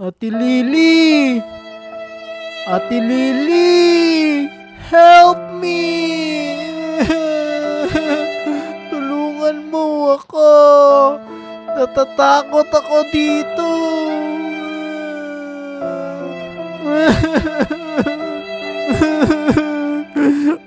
Ate Lily! Ate Lily! Help me! Tulungan mo ako! Natatakot ako dito!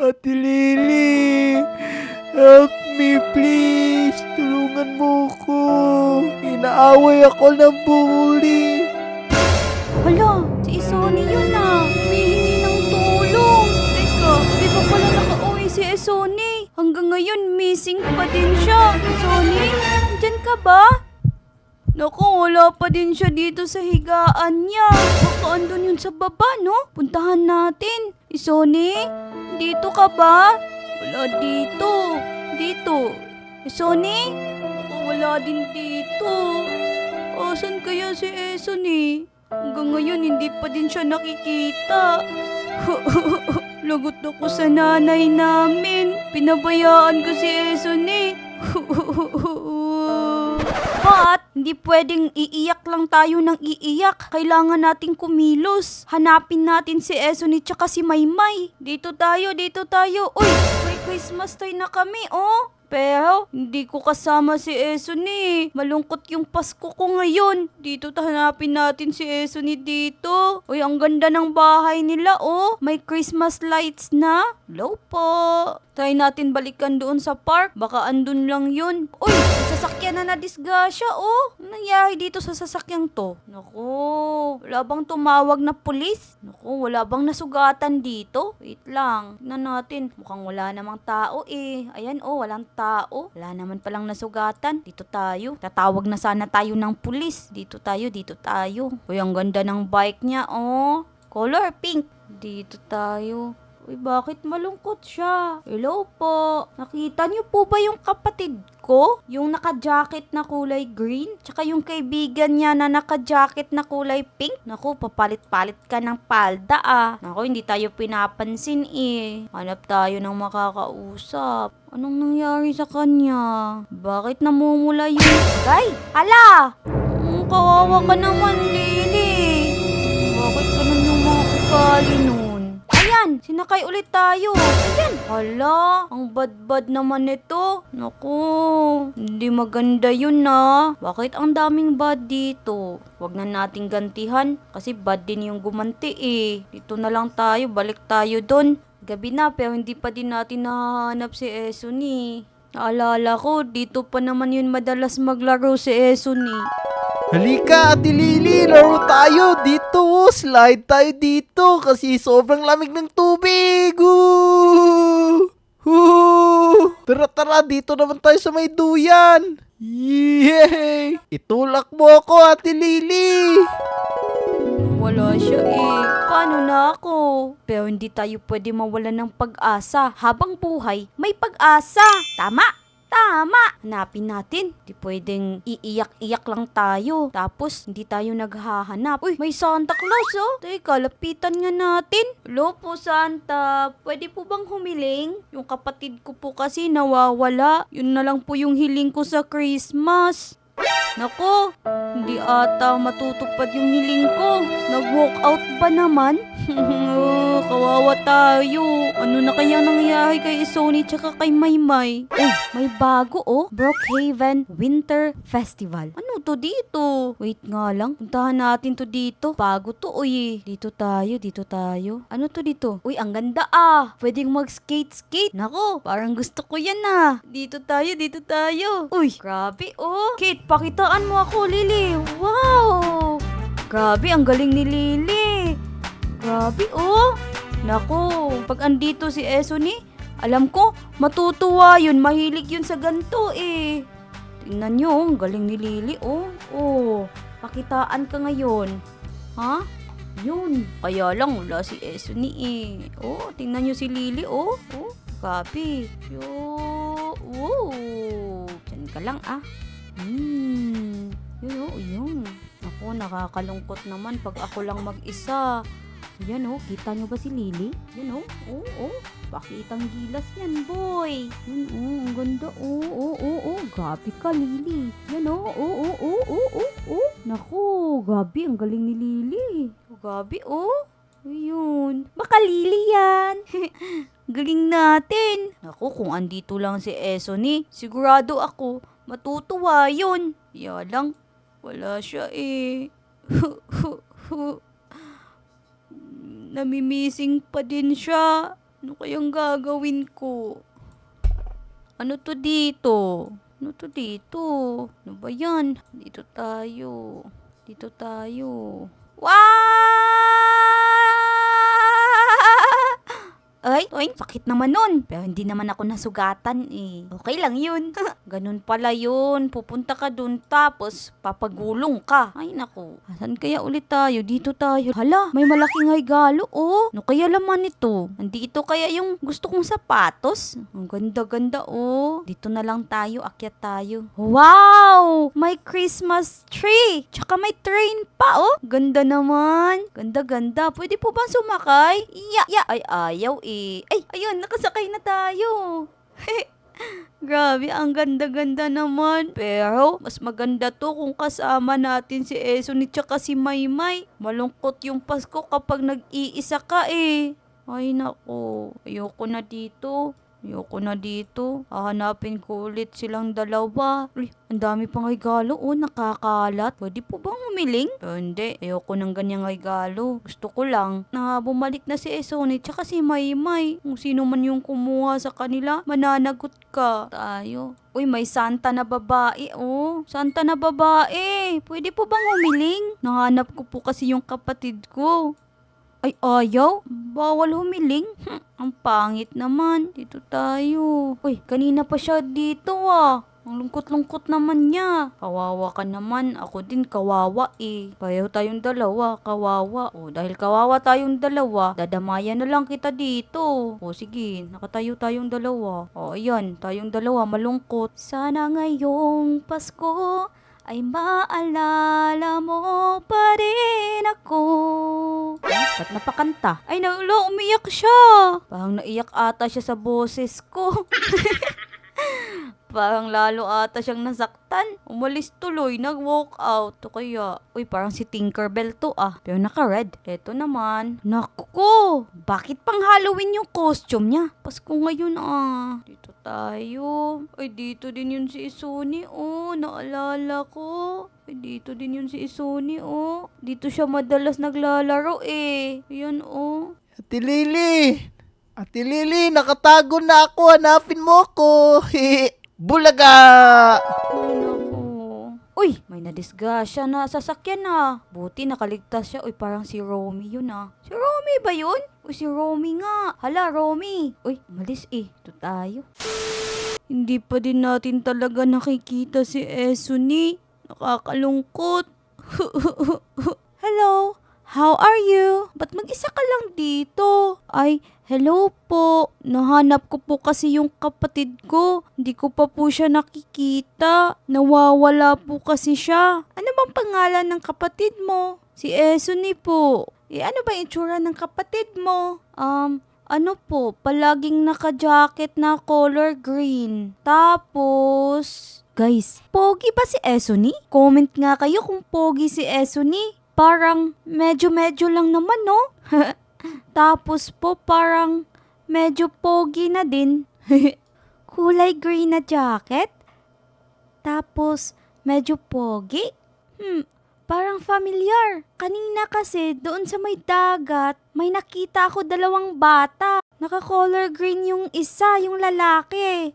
Ate Lily! Help me please! Tulungan mo ko! Inaaway ako ng bully! Hala, si Isoni yun ah. Humihingi ng tulong. Teka, di ba pala nakauwi si Isoni? Hanggang ngayon, missing pa din siya. Isoni, nandyan ka ba? Naku, wala pa din siya dito sa higaan niya. Baka andun yun sa baba, no? Puntahan natin. Isoni, dito ka ba? Wala dito. Dito. Isoni? Naku, wala din dito. Asan kaya si Isoni? Hanggang ngayon, hindi pa din siya nakikita. Lagot ako sa nanay namin. Pinabayaan ko si Esoni. But, hindi pwedeng iiyak lang tayo ng iiyak. Kailangan nating kumilos. Hanapin natin si Esoni tsaka si Maymay. Dito tayo, dito tayo. Uy, may Christmas tree na kami, oh. Pero, hindi ko kasama si Esoni. Malungkot yung Pasko ko ngayon. Dito hanapin natin si Esoni dito. Uy, ang ganda ng bahay nila, oh. May Christmas lights na. Hello po. Try natin balikan doon sa park. Baka andun lang yun. Uy, sasakyan na nadisgasya, oh. Anong nangyari dito sa sasakyang to? Naku, wala bang tumawag na pulis? Naku, wala bang nasugatan dito? Wait lang. Tignan natin. Mukhang wala namang tao eh. Ayan, oh, walang tao. Wala naman palang nasugatan. Dito tayo. Tatawag na sana tayo ng pulis. Dito tayo, dito tayo. Uy, ang ganda ng bike niya, oh. Color pink. Dito tayo. Uy, bakit malungkot siya? Hello po. Nakita niyo po ba yung kapatid ko? Yung naka-jacket na kulay green? Tsaka yung kaibigan niya na naka-jacket na kulay pink? Naku, papalit-palit ka ng palda ah. Naku, hindi tayo pinapansin eh. Hanap tayo ng makakausap. Anong nangyari sa kanya? Bakit namumula yung... Gay! Hala! Kawawa ka naman, Lily. Bakit ganun yung mga ugali nun? Ayan, sinakay ulit tayo. Ayan. Hala, ang bad-bad naman nito. Naku, hindi maganda yun na. Bakit ang daming bad dito? Wag na nating gantihan kasi bad din yung gumanti eh. Dito na lang tayo, balik tayo doon. Gabi na pero hindi pa din natin nahanap si Esoni. Naalala ko, dito pa naman yun madalas maglaro si Esoni. Halika, Ate Lily, laro tayo dito. Slide tayo dito kasi sobrang lamig ng tubig. Tara, dito naman tayo sa may duyan. Yay! Itulak mo ako, Ate Lily. Wala siya eh. Paano na ako? Pero hindi tayo pwede mawalan ng pag-asa. Habang buhay, may pag-asa. Tama! Tama! Hanapin natin. Di pwedeng iiyak-iyak lang tayo. Tapos, hindi tayo naghahanap. Uy, may Santa Claus oh. Teka, lapitan nga natin. Hello po, Santa. Pwede po bang humiling? Yung kapatid ko po kasi nawawala. Yun na lang po yung hiling ko sa Christmas. Nako, hindi ata matutupad yung hiling ko. Nag-walk out ba naman? Kawawa tayo. Ano na kaya nangyari kay Isoni tsaka kay Maymay? Oh, may bago oh. Brookhaven Winter Festival. Ano to dito? Wait nga lang. Puntahan natin to dito. Bago to uy. Dito tayo, dito tayo. Ano to dito? Uy, ang ganda ah. Pwedeng mag-skate-skate. Nako, parang gusto ko yan ah. Dito tayo, dito tayo. Uy, grabe oh. Kate, pakitaan mo ako, Lily. Wow! Grabe, ang galing ni Lily. Grabe, oh. Naku, pag andito si Esoni, alam ko, matutuwa yun. Mahilig yun sa ganito, eh. Tingnan nyo, ang galing ni Lily, oh. Oh, pakitaan ka ngayon. Ha? Yun. Kaya lang, wala si Esoni, eh. Oh, tingnan nyo si Lily, oh. Oh, grabe. Wow. Diyan ka lang, ah. Yun, oh, yun. Ako, nakakalungkot naman pag ako lang mag-isa. Yan oh, kita nyo ba si Lily? Yan oh, oh, oh. Pakitang gilas yan, boy. Yan, ang ganda. Grabe ka, Lily. Yan, Naku, gabi, ang galing ni Lily. Gabi, Ayun. Baka Lily yan. Galing natin. Naku, kung andito lang si Esoni, sigurado ako, matutuwa yun. Kaya lang, wala siya eh. Namimissing pa din siya. Ano kayang gagawin ko? Ano to dito? Ano to dito? Ano ba yan? Dito tayo. Dito tayo. Ay, sakit naman nun. Pero hindi naman ako nasugatan eh. Okay lang yun. Ganun pala yun. Pupunta ka dun tapos papagulong ka. Ay naku. Saan kaya ulit tayo? Dito tayo. Hala, may malaking regalo oh. Ano kaya laman ito? Nandito kaya yung gusto kong sapatos? Ang ganda-ganda oh. Dito na lang tayo. Akyat tayo. Wow! May Christmas tree. Tsaka may train pa oh. Ganda naman. Ganda-ganda. Pwede po bang sumakay? Ya. Ay, ayaw eh. Ay, ayun, nakasakay na tayo. Grabe, ang ganda-ganda naman. Pero, mas maganda to kung kasama natin si Esoni tsaka si Maymay. Malungkot yung Pasko kapag nag-iisa ka eh. Ay, nako. Ayoko na dito. Hahanapin ko ulit silang dalawa. Uy, ang dami pang regalo. Nakakalat. Pwede po bang humiling? Hindi. Ayoko ng ganyang regalo. Gusto ko lang na bumalik na si Esoni tsaka si Maymay. Kung sino man yung kumuha sa kanila, mananagot ka. Tayo. Uy, may Santa na babae. Santa na babae. Pwede po bang humiling? Nahanap ko po kasi yung kapatid ko. Ay, ayaw? Bawal humiling? Ang pangit naman. Dito tayo. Uy, kanina pa siya dito ah. Ang lungkot-lungkot naman niya. Kawawa ka naman. Ako din kawawa eh. Pareho tayong dalawa. Kawawa. Dahil kawawa tayong dalawa, dadamayan na lang kita dito. Sige, nakatayo tayong dalawa. Ayan, tayong dalawa malungkot. Sana ngayong Pasko ay maalala mo pa rin ako. Ba't napakanta? Ay, umiyak siya. Parang naiyak ata siya sa boses ko. Parang lalo ata siyang nasaktan. Umalis tuloy, nag-walk out. O kaya, parang si Tinkerbell to ah. Pero naka-red. Eto naman. Naku, bakit pang Halloween yung costume niya? Pasko ngayon ah. Dito tayo. Ay, dito din yun si Esoni naalala ko. Ay, dito din yun si Esoni Dito siya madalas naglalaro eh. Ayan Ate Lily, nakatago na ako. Hanapin mo ko. Bulaga! Ay, naku. Uy, may nadisgrasya na sasakyan ah. Buti nakaligtas siya. Parang si Romy yun ah. Si Romy ba yun? Si Romy nga. Hala, Romy. Malis eh. Ito tayo. Hindi pa din natin talaga nakikita si Esoni. Nakakalungkot. Hello, how are you? Ba't mag-isa ka lang dito? Ay, hello po. Nahanap ko po kasi yung kapatid ko. Hindi ko pa po siya nakikita. Nawawala po kasi siya. Ano bang pangalan ng kapatid mo? Si Esoni po. Ano ba yung itsura ng kapatid mo? Ano po, palaging naka-jacket na color green. Tapos, guys, pogi ba si Esoni? Comment nga kayo kung pogi si Esoni. Parang medyo-medyo lang naman, no? Tapos po parang medyo pogi na din. Kulay green na jacket. Tapos medyo pogi. Parang familiar. Kanina kasi doon sa may dagat, may nakita ako dalawang bata. Naka-color green yung isa, yung lalaki.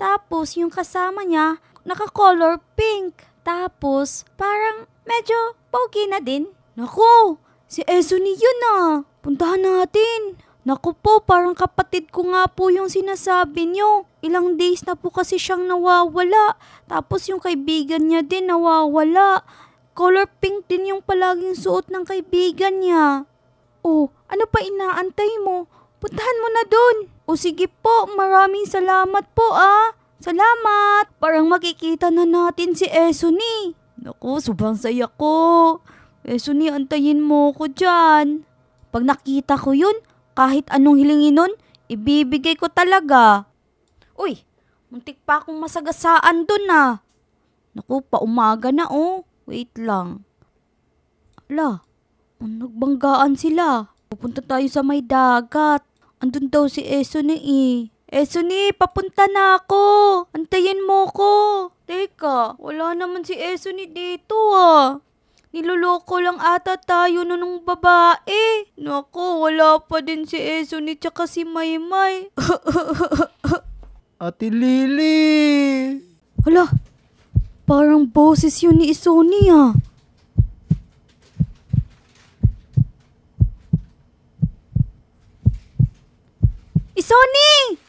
Tapos yung kasama niya, naka-color pink. Tapos parang medyo pogi na din. Naku, si Esoni yun ah. Puntahan natin. Naku po, parang kapatid ko nga po yung sinasabi nyo. Ilang days na po kasi siyang nawawala. Tapos yung kaibigan niya din nawawala. Color pink din yung palaging suot ng kaibigan niya. Ano pa inaantay mo? Puntahan mo na dun. Sige po, maraming salamat po ah. Salamat. Parang makikita na natin si Esoni. Naku, sobrang saya ko. Esoni, antayin mo ko dyan. Pag nakita ko yun, kahit anong hilingin nun, Ibibigay ko talaga. Uy, muntik pa akong masagasaan dun ah. Naku, paumaga na oh. Wait lang. Ala, nagbanggaan sila. Pupunta tayo sa may dagat. Andun daw si Esoni eh. Esoni, papunta na ako. Antayin mo ko. Teka, wala naman si Esoni dito ah. Niloloko lang ata tayo na nung babae. Naku, wala pa din si Esoni tsaka si Maymay. Ate Lily! Hala, parang boses yun ni Esoni ah. Isoni!